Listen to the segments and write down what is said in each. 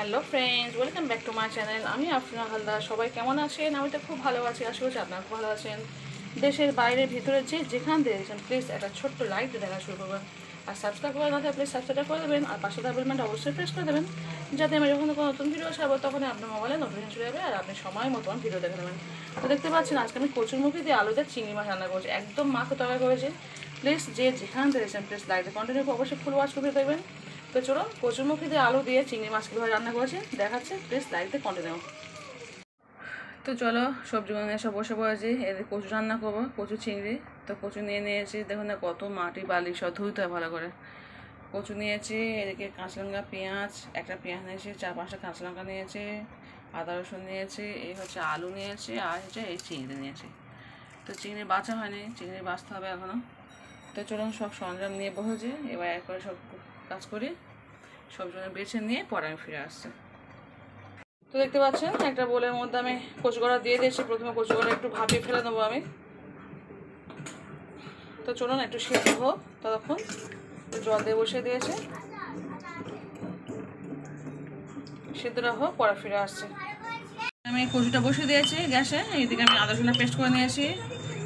Hello friends, welcome back to my channel. আমি আফরিনা হালদার। সবাই কেমন আছেন? আমি তো খুব ভালো আছি, আশা করছি আপনারা খুব ভালো আছেন। দেশের বাইরে ভিতরে যেখান দিয়ে দেখছেন প্লিজ একটা ছোট্ট লাইক দিয়ে দেখা শুরু করবেন। আর সাবস্ক্রাইব করে না থাকলে প্লিজ সাবস্ক্রাইব করে দেবেন, আর পাশে থাকা বেলবাটনটা অবশ্যই প্রেস করে দেবেন, যাতে আমি যখন কোনো নতুন ভিডিও ছাড়বো তখন আপনার মোবাইলে নোটিফিকেশন চলে যাবে আর আপনি সময় মতন ভিডিও দেখে নেবেন। তো দেখতে পাচ্ছেন আজকে আমি কচুরমুখী দিয়ে আলু দিয়ে চিংড়ি মাছ রান্না করছি, একদম মাখো তরকারি করেছি। প্লিজ যেখান থেকে দেখছেন প্লিজ লাইকটা কন্টিনিউ অবশ্যই ফুল ওয়াচ করে দেখবেন। তো চলো কচুরমুখী দিয়ে আলু দিয়ে চিংড়ি মাছ কীভাবে রান্না করেছি দেখাচ্ছে, প্লিজ লাইকতে কন্টিনিউ। তো চলো সবজিগুলো নিয়ে সব বসে পড়েছি। এদের কচু রান্না করবো, কচু চিংড়ি। তো কচু নিয়েছি, দেখুন না কত মাটি বালি সব ধুইতে হয় ভালো করে। কচু নিয়েছি, এদিকে কাঁচা লঙ্কা পেঁয়াজ, একটা পেঁয়াজ নিয়েছি, 4-5টা কাঁচা লঙ্কা নিয়েছি, আদা রসুন নিয়েছি, এই হচ্ছে আলু নিয়েছি, আর হচ্ছে এই চিংড়ি নিয়েছি। তো চিংড়ি বাছা হয়নি, চিংড়ি বাছতে হবে এখনও। তো চলুন সব সরঞ্জাম নিয়ে বসেছি, এবার এক করে সব কাজ করি। সবজিগুলো বেছে নিয়ে পরে আমি ফিরে আসছি। তো দেখতে পাচ্ছেন একটা বোলের মধ্যে আমি কচুকড়া দিয়ে দিয়েছি। প্রথমে কচুকড়া একটু ভাপিয়ে ফেলে দেবো আমি। তো চলুন একটু সেদ্ধ হোক, ততক্ষণ জল দিয়ে বসিয়ে দিয়েছে, সেদ্ধটা হোক পরে ফিরে আসছে। আমি কচুটা বসিয়ে দিয়েছি গ্যাসে। এইদিকে আমি আদা রসুনের পেস্ট করে নিয়েছি,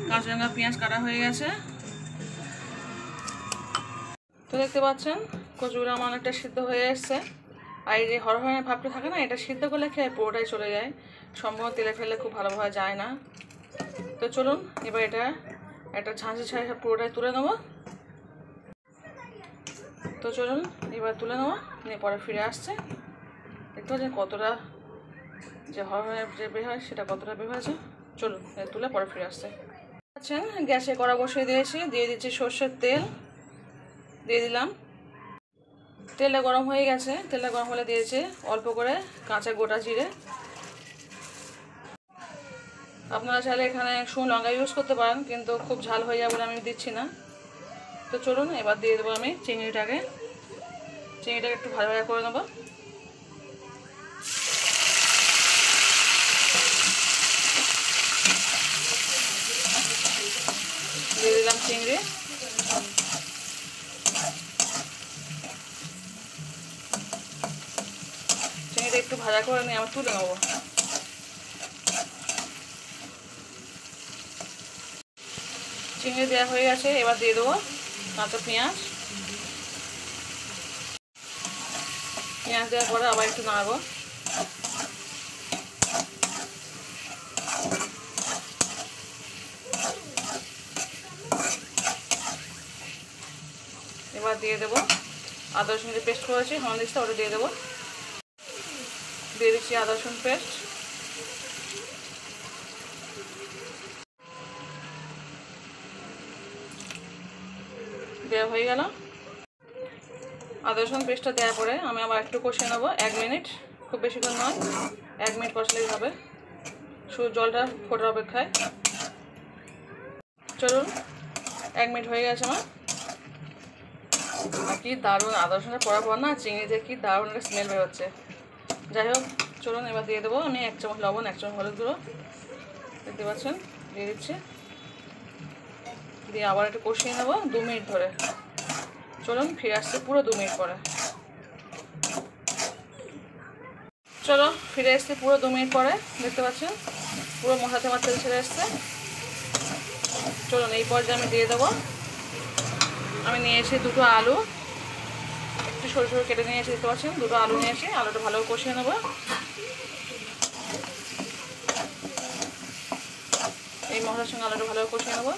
কাঁচা লঙ্কা পেঁয়াজ কাটা হয়ে গেছে। তো দেখতে পাচ্ছেন কচুগুলো আমার অনেকটা সিদ্ধ হয়ে এসছে। আর এই যে হরহরের ভাবটা থাকে না, এটা সিদ্ধ করলে খেয়ে পুরোটাই চলে যায়, সম্পূর্ণ তেলে ফেললে খুব ভালোভাবে যায় না। তো চলুন এবার এটা একটা ঝাঁঝি ছাড়িয়ে পুরোটাই তুলে নেবো। তো চলুন এবার তুলে নেবো, নিয়ে পরে ফিরে আসছে। দেখতে পাচ্ছেন কতটা যে হরহরের যে বের হয় সেটা কতটা বের হয়েছে। চলুন তুলে পরে ফিরে আসছে। আচ্ছা, গ্যাসে কড়া বসিয়ে দিয়েছি, দিয়ে দিচ্ছি সর্ষের তেল, দিয়ে দিলাম। তেলটা গরম হয়ে গেছে, তেলটা গরম হলে দিয়েছি অল্প করে কাঁচা গোটা জিরে। আপনারা চাইলে এখানে শুকনো লঙ্কা ইউজ করতে পারেন, কিন্তু খুব ঝাল হয়ে যাবে বলে আমি দিচ্ছি না। তো চলুন এবার দিয়ে দেবো আমি চিংড়িটাকে একটু ভালো করে নেবো। দিয়ে দিলাম চিংড়ি। চিংড়িটা একটু ভাজা করে নিয়ে আমি তুলে নেবো। চিংড়ি দেওয়া হয়ে গেছে, এবার দিয়ে দেবো কাঁচা পেঁয়াজ। পেঁয়াজ দেওয়ার পরে আবার একটু নাড়বো। এবার দিয়ে দেবো আদা রসুন যে পেস্ট করেছি হলদিসটা, ওটা দিয়ে দেবো। দিয়ে দিচ্ছি আদা রসুন পেস্ট। দেওয়া হয়ে গেল। আদা রসুন পেস্টটা দেওয়ার পরে আমি আবার একটু কষিয়ে নেবো 1 মিনিট, খুব বেশিক্ষণ নয়, 1 মিনিট কষলেই হবে, শুধু জলটা ফোটার অপেক্ষায়। চলুন 1 মিনিট হয়ে গেছে আমার। আর কি দারুণ আদা রসুনটা পড়ার পর না চিংড়িতে কি দারুণ একটা স্মেল বের হচ্ছে। যাই হোক চলুন এবার দিয়ে দেবো আমি 1 চামচ লবণ, 1 চামচ হলুদ গুঁড়ো, দেখতে পাচ্ছেন দিয়ে দিচ্ছি। দিয়ে আবার একটু কষিয়ে নেবো 2 মিনিট ধরে। চলুন ফিরে আসছে পুরো 2 মিনিট পরে। চলো ফিরে এসছি পুরো 2 মিনিট পরে, দেখতে পাচ্ছেন পুরো মশলা আমার তেল ছেড়ে এসছে। চলুন এই পর্যায়ে আমি দিয়ে দেবো, আমি নিয়েছি 2টো আলু, একটু সরু সরু কেটে নিয়েছি, দেখতে পাচ্ছেন 2টো আলু নিয়েছি। আলুটা ভালো কষিয়ে নেবো। এই মশলার সঙ্গে আলুটা ভালো কষিয়ে নেবো।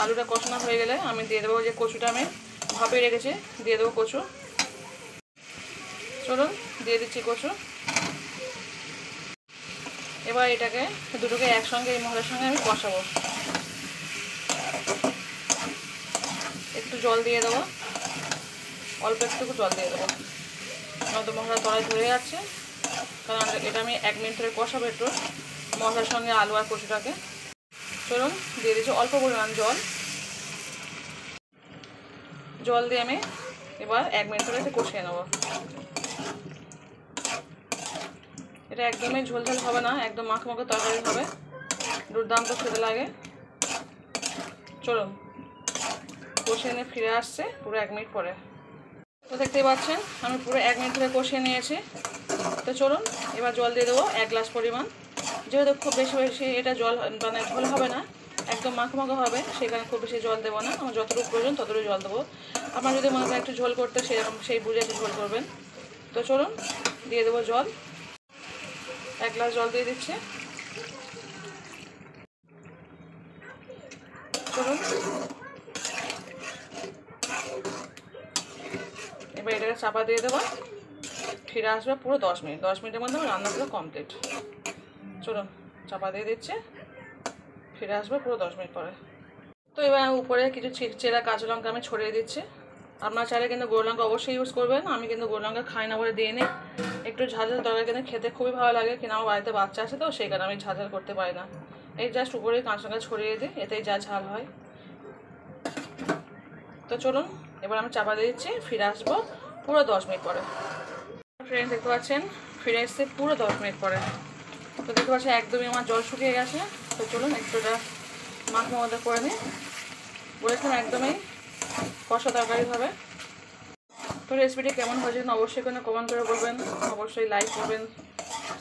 আলুটা কষানো হয়ে গেলে আমি দিয়ে দেবো যে কচুটা আমি ভাপিয়ে রেখেছি, দিয়ে দেবো কচু। চলুন দিয়ে দিচ্ছি কচু। এবার এটাকে দুটোকে একসঙ্গে এই মশলার সঙ্গে আমি কষাবো। একটু জল দিয়ে দেবো, অল্প একটু জল দিয়ে দেবো, নয়তো মশলা তলায় ধরে যাচ্ছে। কারণ এটা আমি 1 মিনিট ধরে কষাবো একটু মশলার সঙ্গে আলু আর কচুটাকে। চলুন দিয়ে দিচ্ছি অল্প পরিমাণ জল দিয়ে আমি এবার 1 মিনিট ধরে একটু কষিয়ে নেবো। এটা একদমই ঝোল ঝোল হবে না, একদম মাখো মাখো তরকারি হবে। দুর্দান্ত খেতে লাগে। চলুন কষিয়ে নিয়ে ফিরে আসছে পুরো 1 মিনিট পরে। তো দেখতেই পাচ্ছেন আমি পুরো 1 মিনিট ধরে কষিয়ে নিয়েছি। তো চলুন এবার জল দিয়ে দেবো 1 গ্লাস পরিমাণ। যেহেতু খুব বেশি বেশি এটা জল মানে ঝোল হবে না, একদম মাখো মাখো হবে, সেখানে খুব বেশি জল দেবো না। আমার যতটুকু প্রয়োজন ততটুকু জল দেবো। আপনার যদি মনে করেন একটু ঝোল করতে সেরকম সেই বুঝে একটু ঝোল করবেন। তো চলুন দিয়ে দেবো জল, 1 গ্লাস জল দিয়ে দিচ্ছি। চলুন এবার এটাকে চাপা দিয়ে দেবো, ফিরে আসবে পুরো 10 মিনিট। 10 মিনিটের মধ্যে আমার রান্না পুরো কমপ্লিট। চলুন চাপা দিয়ে দিচ্ছে, ফিরে আসবে পুরো 10 মিনিট পরে। তো এবার উপরে কিছু চেরা কাঁচা লঙ্কা আমি ছড়িয়ে দিচ্ছি। আপনার চাইলে কিন্তু গুঁড়ো লঙ্কা অবশ্যই ইউজ করবেন। আমি কিন্তু গুঁড়ো লঙ্কা খাই না বলে দিয়ে নিই। একটু ঝাল ঝাল তরকারি কিন্তু খেতে খুবই ভালো লাগে, কিন্তু আমার বাড়িতে বাচ্চা আছে তো সেই কারণে আমি ঝাল ঝাল করতে পারি না। এই জাস্ট উপরে কাঁচা লঙ্কা ছড়িয়ে দিই, এতেই যা ঝাল হয়। তো চলুন এবার আমি চাপা দিয়ে দিচ্ছি, ফিরে আসবো পুরো 10 মিনিট পরে। ফ্রেন্ডস দেখতে পাচ্ছেন ফিরে এসছে পুরো 10 মিনিট পরে। তো দেখতে পাচ্ছি একদমই আমার জল শুকিয়ে গেছে। তো চলুন একটুটা মাখো মতো করে নিই। বলেছিলাম একদমই কষা তরকারি হবে। তো রেসিপিটি কেমন হয়েছে অবশ্যই কোনো কমেন্ট করে বলবেন, অবশ্যই লাইক করবেন,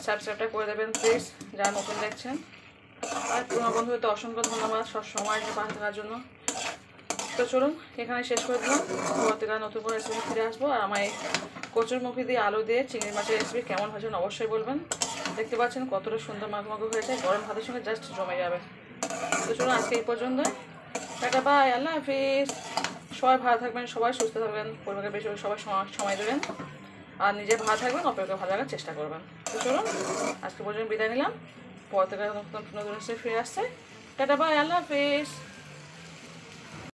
সাবস্ক্রাইবটা করে দেবেন প্লিজ যারা নতুন দেখছেন। আর পুরনো বন্ধুদের তো অসংখ্য ধন্যবাদ সব সময় পাশে থাকার জন্য। তো চলুন এখানে শেষ করে দিলাম, পরবর্তীকালে নতুন করে রেসিপি ফিরে আসবো। আর আমার এই কচুরমুখী দিয়ে আলু দিয়ে চিংড়ি মাছের রেসিপি কেমন হয়েছে অবশ্যই বলবেন। দেখতে পাচ্ছেন কতটা সুন্দর মাখো মাখো হয়েছে, গরম ভাতের সঙ্গে জাস্ট জমে যাবে। তো চলুন আজকে এই পর্যন্ত, টাটা বাই, আল্লাহ হাফিজ। সবাই ভালো থাকবেন, সবাই সুস্থ থাকবেন, পরিবারকে বেশি সবাই সময় দেবেন, আর নিজে ভালো থাকবেন, অপরকে ভালো লাগার চেষ্টা করবেন। তো চলুন আজকে পর্যন্ত বিদায় নিলাম, পরবর্তীকালে নতুন রেসিপি ফিরে আসছে। টাটা বাই, আল্লাহ হাফিজ।